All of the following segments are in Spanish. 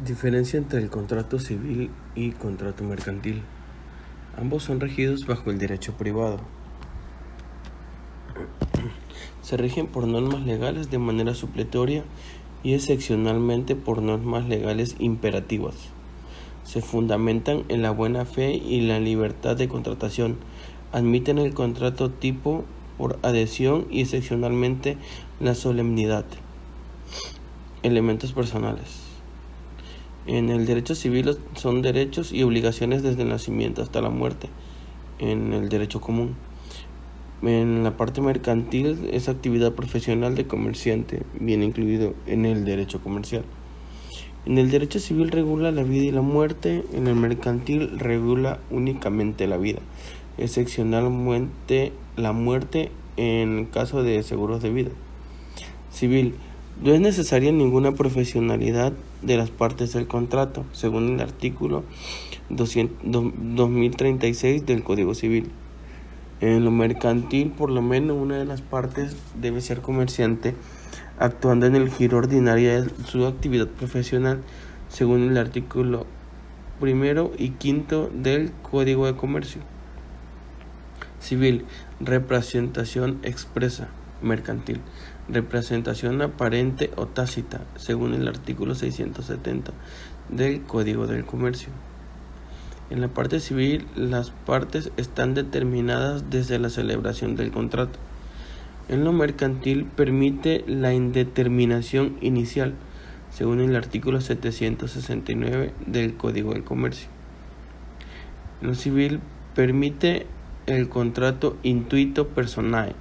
Diferencia entre el contrato civil y contrato mercantil. Ambos son regidos bajo el derecho privado. Se rigen por normas legales de manera supletoria y excepcionalmente por normas legales imperativas. Se fundamentan en la buena fe y la libertad de contratación. Admiten el contrato tipo por adhesión y excepcionalmente la solemnidad. Elementos personales. En el derecho civil son derechos y obligaciones desde el nacimiento hasta la muerte, en el derecho común. En la parte mercantil es actividad profesional de comerciante, bien incluido en el derecho comercial. En el derecho civil regula la vida y la muerte, en el mercantil regula únicamente la vida, excepcionalmente la muerte en caso de seguros de vida. Civil. No es necesaria ninguna profesionalidad de las partes del contrato, según el artículo 2036 del Código Civil. En lo mercantil, por lo menos una de las partes debe ser comerciante, actuando en el giro ordinario de su actividad profesional, según el artículo 1 y 5 del Código de Comercio. Civil. Representación expresa. Mercantil. Representación aparente o tácita, según el artículo 670 del Código del Comercio. En la parte civil, las partes están determinadas desde la celebración del contrato. En lo mercantil, permite la indeterminación inicial, según el artículo 769 del Código del Comercio. En lo civil, permite el contrato intuito personae.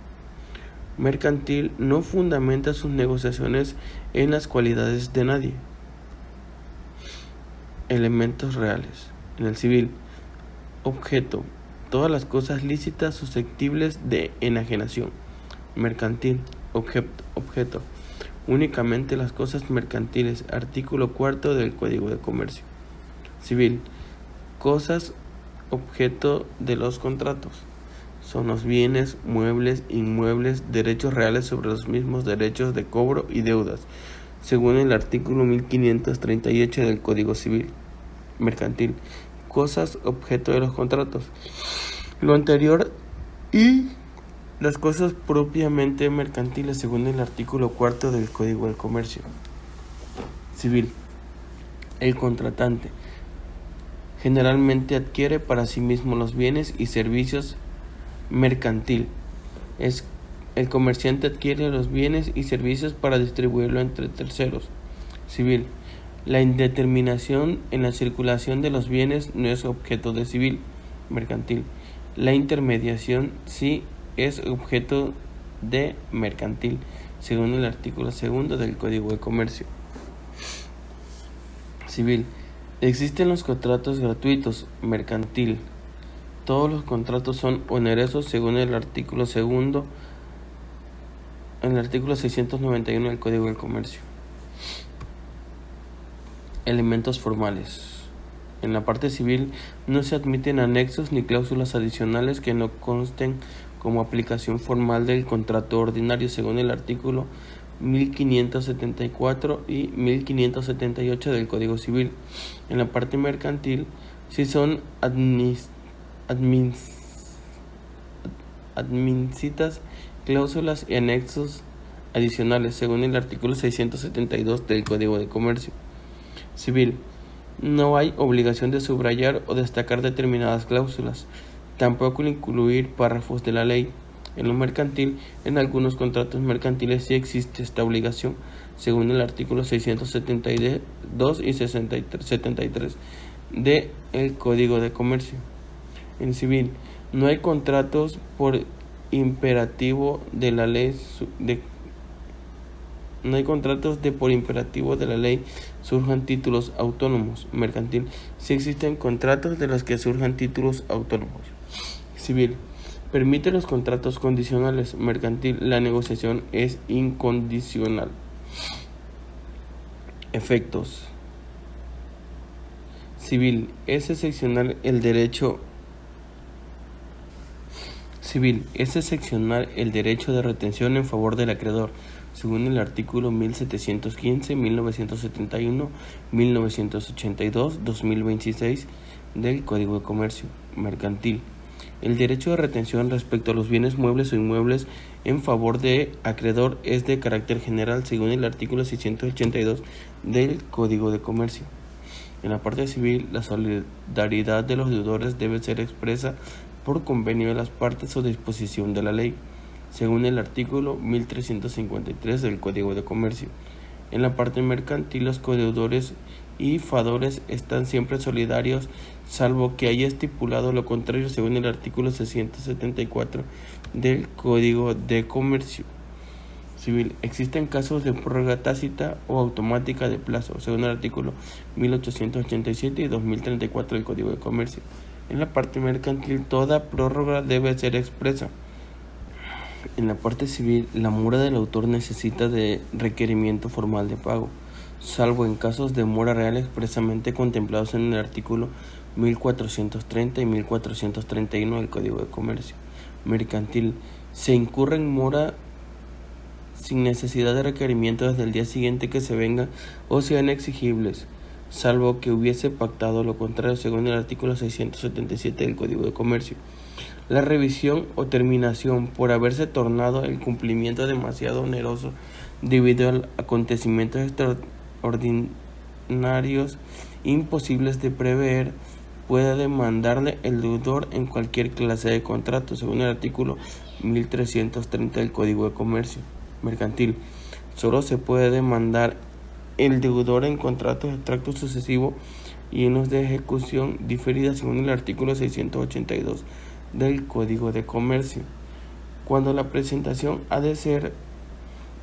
Mercantil no fundamenta sus negociaciones en las cualidades de nadie. Elementos reales. En el civil, objeto, todas las cosas lícitas susceptibles de enajenación. Mercantil, objeto, únicamente las cosas mercantiles. Artículo 4 del Código de Comercio. Civil, cosas objeto de los contratos. Son los bienes, muebles, inmuebles, derechos reales sobre los mismos derechos de cobro y deudas, según el artículo 1538 del Código Civil. Mercantil, cosas objeto de los contratos. Lo anterior y las cosas propiamente mercantiles, según el artículo 4 del Código del Comercio. Civil, el contratante generalmente adquiere para sí mismo los bienes y servicios. Mercantil, es el comerciante adquiere los bienes y servicios para distribuirlo entre terceros. Civil, la indeterminación en la circulación de los bienes no es objeto de civil. Mercantil, la intermediación sí es objeto de mercantil, según el artículo 2 del Código de Comercio. Civil, existen los contratos gratuitos. Mercantil, todos los contratos son onerosos, según el artículo 2, en el artículo 691 del Código del Comercio. Elementos formales. En la parte civil no se admiten anexos ni cláusulas adicionales que no consten como aplicación formal del contrato ordinario, según el artículo 1574 y 1578 del Código Civil. En la parte mercantil, si son admisitas cláusulas y anexos adicionales, según el artículo 672 del Código de Comercio. Civil, no hay obligación de subrayar o destacar determinadas cláusulas, tampoco incluir párrafos de la ley. En lo mercantil, en algunos contratos mercantiles sí existe esta obligación, según el artículo 672 y 73 del Código de Comercio. En civil, no hay contratos por imperativo de la ley por imperativo de la ley surjan títulos autónomos. Mercantil, sí existen contratos de los que surjan títulos autónomos. Civil, permite los contratos condicionales. Mercantil, la negociación es incondicional. Efectos. Civil, es excepcional el derecho Civil es excepcional el derecho de retención en favor del acreedor, según el artículo 1715, 1971, 1982, 2026 del Código de Comercio Mercantil. El derecho de retención respecto a los bienes muebles o inmuebles en favor de acreedor es de carácter general, según el artículo 682 del Código de Comercio. En la parte civil, la solidaridad de los deudores debe ser expresa por convenio de las partes o disposición de la ley, según el artículo 1353 del Código de Comercio. En la parte mercantil, los codeudores y fadores están siempre solidarios, salvo que haya estipulado lo contrario, según el artículo 674 del Código de Comercio Civil. Existen casos de prórroga tácita o automática de plazo, según el artículo 1887 y 2034 del Código de Comercio. En la parte mercantil, toda prórroga debe ser expresa. En la parte civil, la mora del autor necesita de requerimiento formal de pago, salvo en casos de mora real expresamente contemplados en el artículo 1430 y 1431 del Código de Comercio Mercantil. Se incurre en mora sin necesidad de requerimiento desde el día siguiente que se venga o sean exigibles, salvo que hubiese pactado lo contrario, según el artículo 677 del Código de Comercio. La revisión o terminación por haberse tornado el cumplimiento demasiado oneroso debido a acontecimientos extraordinarios imposibles de prever puede demandarle el deudor en cualquier clase de contrato, según el artículo 1330 del Código de Comercio Mercantil. Solo se puede demandar el deudor en contratos de extracto sucesivo y en los de ejecución diferida, según el artículo 682 del Código de Comercio. Cuando la presentación ha de ser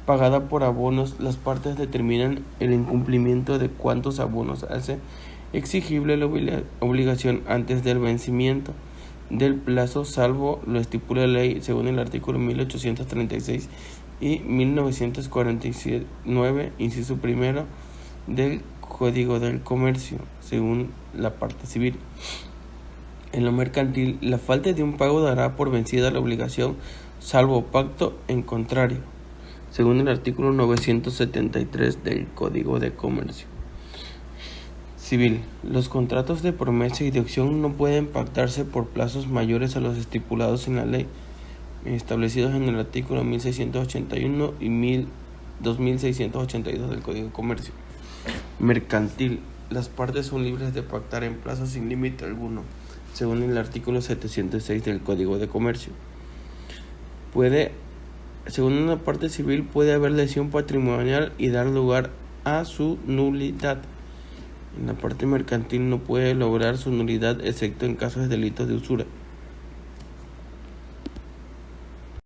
pagada por abonos, las partes determinan el incumplimiento de cuántos abonos hace exigible la obligación antes del vencimiento del plazo, salvo lo estipula la ley, según el artículo 1836 y 1949, inciso primero del Código del Comercio, según la parte civil. En lo mercantil, la falta de un pago dará por vencida la obligación, salvo pacto en contrario, según el artículo 973 del Código de Comercio Civil. Los contratos de promesa y de opción no pueden pactarse por plazos mayores a los estipulados en la ley, establecidos en el artículo 1681 y 2682 del Código de Comercio Mercantil. Las partes son libres de pactar en plazos sin límite alguno, según el artículo 706 del Código de Comercio. Según una parte civil, puede haber lesión patrimonial y dar lugar a su nulidad. En la parte mercantil no puede lograr su nulidad excepto en casos de delitos de usura.